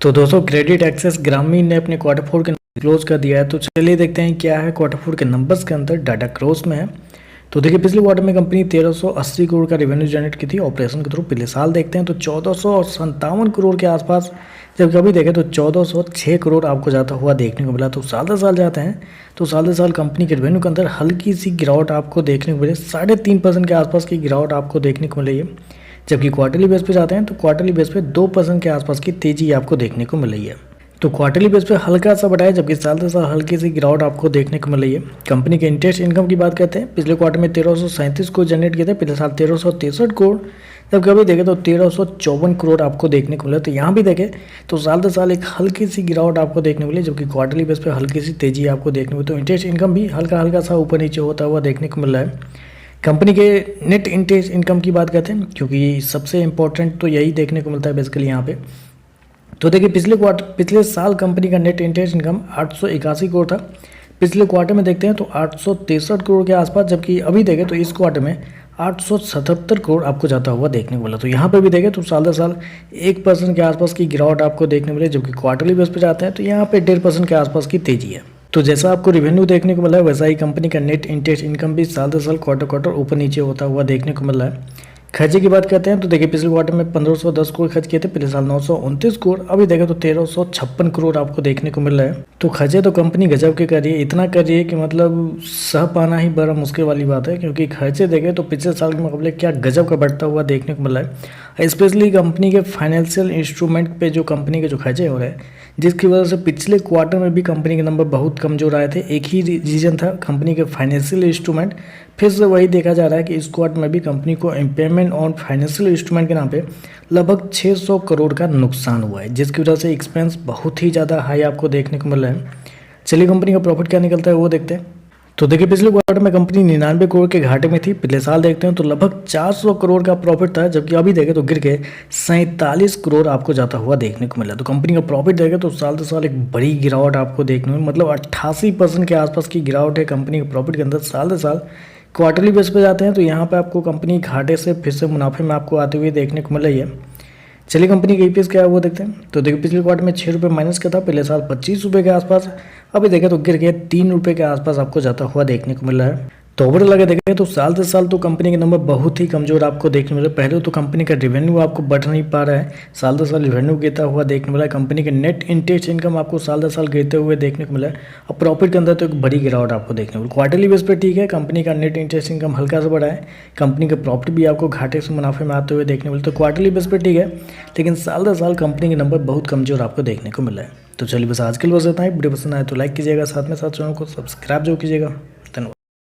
तो दोस्तों credit access ग्रामीण ने अपने क्वार्टर फोर के क्लोज कर दिया है। तो चलिए देखते हैं क्या है क्वार्टर फोर के नंबर्स के अंदर। डाटा क्रॉस में है तो देखिए पिछले क्वार्टर में कंपनी 1380 करोड़ का रेवेन्यू जनरेट की थी ऑपरेशन के थ्रू। पिछले साल देखते हैं तो 1457 करोड़ के आसपास, जबकि अभी देखें तो 1406 करोड़ आपको जाता हुआ देखने को मिला। तो साल दर साल जाते हैं तो साल दर साल कंपनी के रेवेन्यू के अंदर हल्की सी गिरावट आपको देखने को मिले, 3.5% के आसपास की गिरावट आपको देखने को मिली है। जबकि क्वार्टरली बेस पे जाते हैं तो क्वार्टरली बेस पे 2% के आसपास की तेजी आपको देखने को मिल रही है। तो क्वार्टरली बेस पे हल्का सा बढ़ा है, जबकि साल दर साल हल्की सी गिरावट आपको देखने को मिल रही है। कंपनी के इंटरेस्ट इनकम की बात करते हैं, पिछले क्वार्टर में 1337 करोड़ जनरेट किए थे, पिछले साल 1363 करोड़, जबकि अभी देखें तो 1354 करोड़ आपको देखने को मिला। तो यहाँ भी देखें तो साल दर साल एक हल्की सी गिरावट आपको देखने को मिली, जबकि क्वार्टरली बेस पे हल्की सी तेजी आपको देखने को मिली। तो इंटरेस्ट इनकम भी हल्का हल्का सा ऊपर नीचे होता हुआ देखने को मिल रहा है। कंपनी के नेट इंटरेस्ट इनकम की बात करते हैं, क्योंकि सबसे इंपॉर्टेंट तो यही देखने को मिलता है बेसिकली यहाँ पे। तो देखिए पिछले साल कंपनी का नेट इंटरेस्ट इनकम 881 करोड़ था। पिछले क्वार्टर में देखते हैं तो 863 करोड़ के आसपास, जबकि अभी देखें तो इस क्वार्टर में 877 करोड़ आपको जाता हुआ देखने को मिला। तो यहाँ पे भी देखें तो साल दर साल 1% के आसपास की गिरावट आपको देखने को मिली, जबकि क्वार्टरली बेस पे जाते हैं तो यहाँ पे 1.5% के आसपास की तेजी है। तो जैसा आपको रेवेन्यू देखने को मिला है, वैसा ही कंपनी का नेट इंटरेस्ट इनकम भी साल दर साल क्वार्टर ऊपर नीचे होता हुआ देखने को मिल रहा है। खर्चे की बात करते हैं तो देखिए पिछले क्वार्टर में 1510 करोड़ खर्च किए थे, पिछले साल 929 करोड़, अभी देखें तो 1356 करोड़ आपको देखने को मिल रहा है। तो खर्चे तो कंपनी गजब के कर रही है, इतना कर रही है कि मतलब सह पाना ही बड़ा मुश्किल वाली बात है, क्योंकि खर्चे देखें तो पिछले साल के मुकाबले क्या गजब का बढ़ता हुआ देखने को मिल रहा है। स्पेशली कंपनी के फाइनेंशियल इंस्ट्रूमेंट पे जो कंपनी के जो खर्चे हो रहे हैं, जिसकी वजह से पिछले क्वार्टर में भी कंपनी के नंबर बहुत कमजोर आए थे। एक ही रीजन था कंपनी के फाइनेंशियल इंस्ट्रूमेंट। फिर से वही देखा जा रहा है कि इस क्वार्टर में भी कंपनी को इम्पेयरमेंट ऑन फाइनेंशियल इंस्ट्रूमेंट के नाम पे लगभग 600 करोड़ का नुकसान हुआ है, जिसकी वजह से एक्सपेंस बहुत ही ज़्यादा हाई आपको देखने को मिल रहा है। चलिए कंपनी का प्रॉफिट क्या निकलता है वो देखते हैं। तो देखिए पिछले क्वार्टर में कंपनी 99 करोड़ के घाटे में थी। पिछले साल देखते हैं तो लगभग 400 करोड़ का प्रॉफिट था, जबकि अभी देखें तो गिर के 47 करोड़ आपको जाता हुआ देखने को मिला। तो कंपनी का प्रॉफिट देखें तो साल दर साल एक बड़ी गिरावट आपको देखने को, मतलब 88% के आसपास की गिरावट है कंपनी के प्रॉफिट के अंदर साल दर साल। क्वार्टरली बेस पे जाते हैं तो यहाँ पे आपको कंपनी घाटे से फिर से मुनाफे में आपको आते हुए देखने को मिल रही है। चलिए कंपनी का ईपीएस क्या है वो देखते हैं। तो देखिए पिछले क्वार्टर में 6 रुपये माइनस का था, पिछले साल 25 रुपये के आसपास, अभी देखें तो गिर के 3 रुपये के आसपास आपको जाता हुआ देखने को मिल रहा है। तो ओवरऑल अगर देखें तो साल दर साल तो कंपनी के नंबर बहुत ही कमजोर आपको देखने मिल रहे हैं। पहले तो कंपनी का रेवेन्यू आपको बढ़ नहीं पा रहा है, साल दर साल रेवेन्यू गिरता हुआ देखने मिला है। कंपनी के नेट इंटरेस्ट इनकम आपको साल दर साल गिरते हुए देखने को मिला है। और प्रॉफिट के अंदर तो एक बड़ी गिरावट आपको देखने को मिला। क्वार्टरली बेस पर ठीक है, कंपनी का नेट इंटरेस्ट इनकम हल्का सा बढ़ा है, कंपनी का प्रॉफिट भी आपको घाटे से मुनाफे में आते हुए देखने को मिला। तो क्वार्टरली बेस पर ठीक है, लेकिन साल दर साल कंपनी के नंबर बहुत कमजोर आपको देखने को मिला है। तो चलिए बस आज के लिए बस इतना ही। वीडियो पसंद आए तो लाइक कीजिएगा, साथ में साथ चैनल को सब्सक्राइब जरूर कीजिएगा।